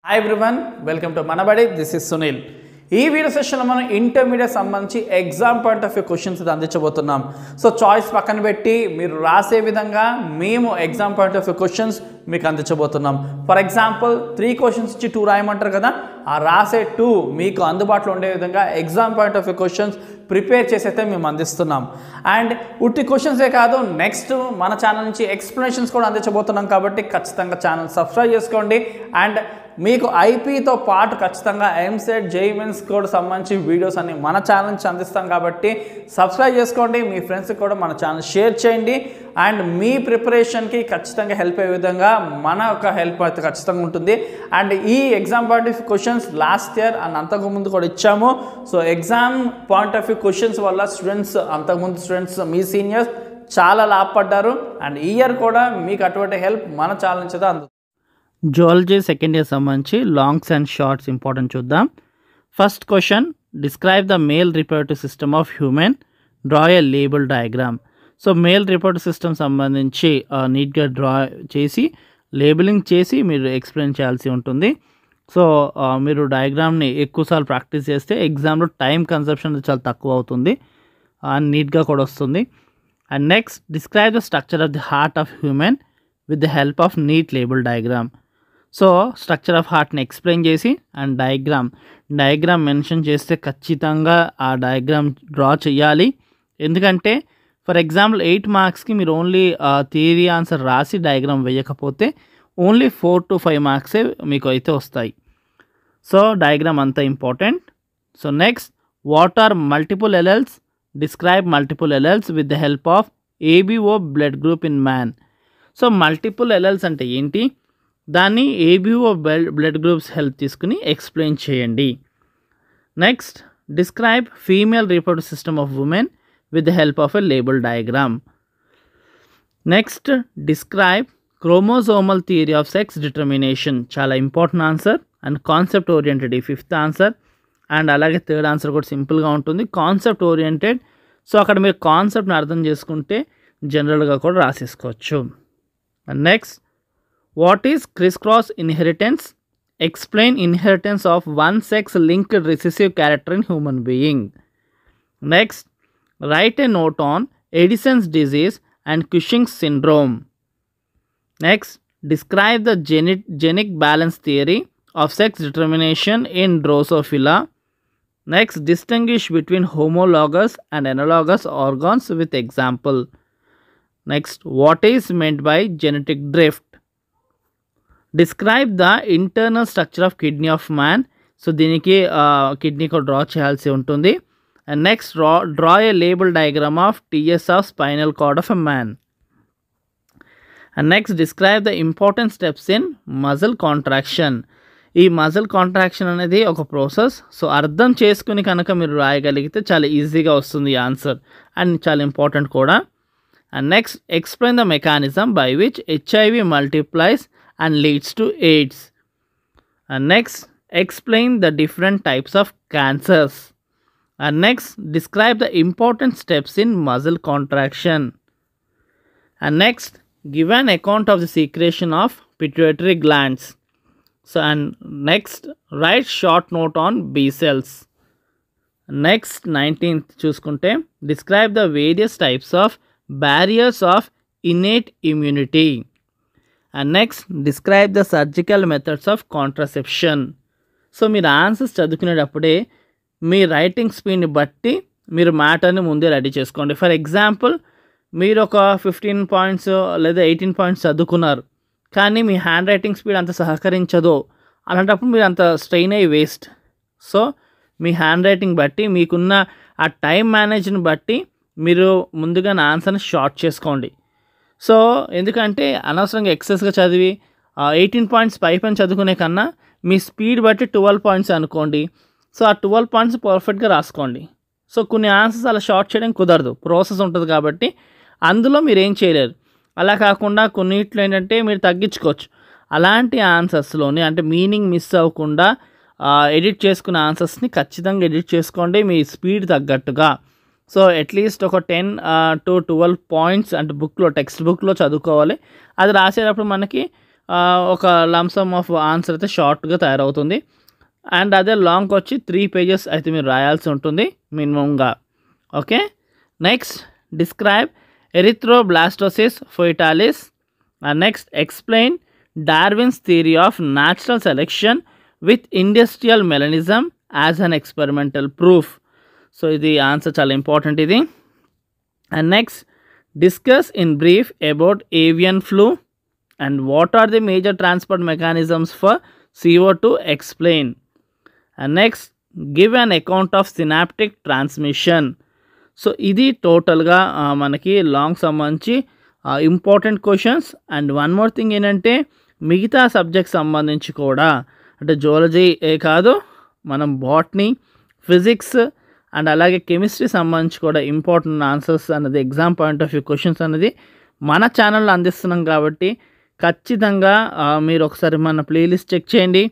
Hi everyone, welcome to Manabadi. This is Sunil. ఈ video సెషన్లో మనం ఇంటర్మీడియట్ సంబంధించి exam point of view questions అందించబోతున్నాం. సో చాయిస్ పక్కన పెట్టి మీరు రాసే విధంగా మేము exam point of view questions మీకు అందించబోతున్నాం. ఫర్ ఎగ్జాంపుల్ 3 క్వశ్చన్స్ ఇచ్చి 2 రాయమంటారు కదా, ఆ రాసే 2 మీకు అందుబాటులో ఉండే విధంగా exam point of view questions prepare చేసి అయితే మేము అందిస్తున్నాం. అండ్ ఉట్టి క్వశ్చన్సే కాదు, నెక్స్ట్ మన ఛానల్ నుంచి ఎక్స్ప్లెనేషన్స్ కూడా అందించబోతున్నాం. కాబట్టి ఖచ్చితంగా ఛానల్ సబ్స్క్రైబ్ చేసుకోండి. అండ్ మీకు ఐపీతో పాటు ఖచ్చితంగా ఎంసెట్ జేఈఈ మెయిన్స్ కూడా సంబంధించి వీడియోస్ అన్ని మన ఛానల్ నుంచి అందిస్తాం. కాబట్టి సబ్స్క్రైబ్ చేసుకోండి, మీ ఫ్రెండ్స్కి కూడా మన ఛానల్ షేర్ చేయండి. అండ్ మీ ప్రిపరేషన్కి ఖచ్చితంగా హెల్ప్ అయ్యే విధంగా మన యొక్క హెల్ప్ అయితే ఖచ్చితంగా ఉంటుంది. అండ్ ఈ exam point of view questions last year and అంతకుముందు కూడా ఇచ్చాము. So exam point of view questions వల్ల స్టూడెంట్స్, అంతకుముందు స్టూడెంట్స్, మీ సీనియర్స్ చాలా లాభపడ్డారు. అండ్ ఈ ఇయర్ కూడా మీకు అటువంటి హెల్ప్ మన ఛానల్ నుంచి అయితే అందుతుంది. జువాలజీ సెకండ్ ఇయర్ సంబంధించి లాంగ్స్ అండ్ షార్ట్స్ ఇంపార్టెంట్ చూద్దాం. First question, describe the male reproductive system of human, draw a label diagram. So male reproductive system సంబంధించి నీట్గా డ్రా చేసి లేబులింగ్ చేసి మీరు ఎక్స్ప్లెయిన్ చేయాల్సి ఉంటుంది. సో మీరు డయాగ్రామ్ని ఎక్కువసార్లు ప్రాక్టీస్ చేస్తే ఎగ్జామ్లో టైం కన్సప్షన్ చాలా తక్కువ అవుతుంది అండ్ నీట్గా కూడా వస్తుంది. And next, describe the structure of the heart of human with the help of neat label diagram. So structure of హార్ట్ని ఎక్స్ప్లెయిన్ చేసి అండ్ డయాగ్రామ్ మెన్షన్ చేస్తే ఖచ్చితంగా ఆ డయాగ్రామ్ డ్రా చేయాలి. ఎందుకంటే ఫర్ ఎగ్జాంపుల్ 8 మార్క్స్కి మీరు ఓన్లీ థియరీ ఆన్సర్ రాసి డయాగ్రామ్ వేయకపోతే ఓన్లీ 4 to 5 మార్క్సే మీకు అయితే వస్తాయి. సో డయాగ్రామ్ అంతా important. So next, what are multiple alleles, describe multiple alleles with the help of ABO blood group in man. So multiple alleles అంటే ఏంటి, దాన్ని ఏబిఓ బ్లడ్ గ్రూప్స్ హెల్ప్ తీసుకుని ఎక్స్ప్లెయిన్ చేయండి. Next, describe female reproductive system of women with the help of a label diagram. Next, describe chromosomal theory of sex determination. చాలా important answer and concept oriented ఈ 5th answer. And అలాగే 3rd answer కూడా సింపుల్గా ఉంటుంది, concept oriented. So అక్కడ మీరు కాన్సెప్ట్ని అర్థం చేసుకుంటే జనరల్గా కూడా రాసేసుకోవచ్చు. And next, what is crisscross inheritance? Explain inheritance of one sex linked recessive character in human being. Next, write a note on Addison's disease and Cushing's syndrome. Next, describe the genic balance theory of sex determination in Drosophila. Next, distinguish between homologous and analogous organs with example. Next, what is meant by genetic drift? Describe the internal structure of kidney of man. So దీనికి kidney కూడా draw చేయాల్సి ఉంటుంది. And next, draw A label diagram of TS of spinal cord of a man. And next, describe the important steps in muscle contraction. ఈ muscle contraction అనేది ఒక process. So అర్థం చేసుకుని కనుక మీరు రాయగలిగితే చాలా ఈజీగా వస్తుంది ఈ ఆన్సర్ అండ్ చాలా ఇంపార్టెంట్ కూడా. And next, explain the mechanism by which HIV multiplies and leads to AIDS. And next, explain the different types of cancers. And next, describe the important steps in muscle contraction. And next, give an account of the secretion of pituitary glands. So and next, write short note on B cells. Next, 19th చూసుకుంటే, describe the various types of barriers of innate immunity. And next, describe the surgical methods of contraception. So మీరు answers చదువుకునేటప్పుడే మీ writing స్పీడ్ని బట్టి మీరు మ్యాటర్ని ముందే ready చేసుకోండి. For example, మీరు ఒక 15 points లేదా 18 points చదువుకున్నారు, కానీ మీ హ్యాండ్ రైటింగ్ స్పీడ్ అంత సహకరించదో, అలాంటప్పుడు మీరు అంత స్ట్రెయిన్ అయ్యి వేస్ట్. సో మీ హ్యాండ్ రైటింగ్ బట్టి, మీకున్న ఆ టైం మేనేజ్ని బట్టి మీరు ముందుగా నా ఆన్సర్ని షార్ట్ చేసుకోండి. సో ఎందుకంటే అనవసరంగా ఎక్సెస్గా చదివి 18 పాయింట్స్ పైపైన చదువుకునే కన్నా మీ స్పీడ్ బట్టి 12 పాయింట్స్ అనుకోండి. సో ఆ 12 పాయింట్స్ పర్ఫెక్ట్గా రాసుకోండి. సో కొన్ని ఆన్సర్స్ అలా షార్ట్ చేయడం కుదరదు, ప్రాసెస్ ఉంటుంది కాబట్టి అందులో మీరు ఏం చేయలేరు. అలా కాకుండా కొన్నిట్లో ఏంటంటే మీరు తగ్గించుకోవచ్చు. అలాంటి ఆన్సర్స్లోని అంటే మీనింగ్ మిస్ అవ్వకుండా ఎడిట్ చేసుకున్న ఆన్సర్స్ని ఖచ్చితంగా ఎడిట్ చేసుకోండి మీ స్పీడ్ తగ్గట్టుగా. సో అట్లీస్ట్ ఒక 10 to 12 పాయింట్స్ అంటే బుక్లో, టెక్స్ట్ బుక్లో చదువుకోవాలి. అది రాసేటప్పుడు మనకి ఒక లంసమ్ ఆఫ్ ఆన్సర్ అయితే షార్ట్గా తయారవుతుంది. అండ్ అదే లాంగ్ వచ్చి 3 pages అయితే మీరు రాయాల్సి ఉంటుంది మినిమంగా. Okay, next describe erythroblastosis foetalis. And next explain Darwin's theory of natural selection with industrial melanism as an experimental proof. So ఇది ఆన్సర్ చాలా ఇంపార్టెంట్ ఇది. And next discuss in brief about avian flu and what are the major transport mechanisms for CO2 explain. And next give an account of synaptic transmission. So ఇది టోటల్గా మనకి long సంబంధించి important questions. And one more thing ఏంటంటే మిగతా subject సంబంధించి కూడా, అంటే zoology కాదు, మనం బాటనీ, ఫిజిక్స్ అండ్ అలాగే కెమిస్ట్రీ సంబంధించి కూడా ఇంపార్టెంట్ ఆన్సర్స్ అనేది exam point of view questions అనేది మన ఛానల్లో అందిస్తున్నాం. కాబట్టి ఖచ్చితంగా మీరు ఒకసారి మన ప్లేలిస్ట్ చెక్ చేయండి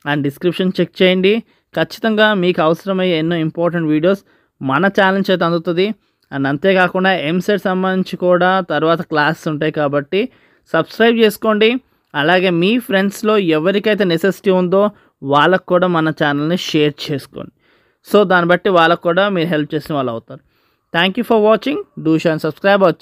అండ్ డిస్క్రిప్షన్ చెక్ చేయండి. ఖచ్చితంగా మీకు అవసరమయ్యే ఎన్నో ఇంపార్టెంట్ వీడియోస్ మన ఛానల్ చేత అందుతుంది. అండ్ అంతేకాకుండా ఎంసెట్ సంబంధించి కూడా తర్వాత క్లాసెస్ ఉంటాయి కాబట్టి సబ్స్క్రైబ్ చేసుకోండి. అలాగే మీ ఫ్రెండ్స్లో ఎవరికైతే నెసెసిటీ ఉందో వాళ్ళకు కూడా మన ఛానల్ని షేర్ చేసుకోండి. సో దాన్ని బట్టి వాళ్ళకు కూడా మీరు హెల్ప్ చేసిన వాళ్ళు అవుతారు. Thank you for watching. Do share and subscribe our channel.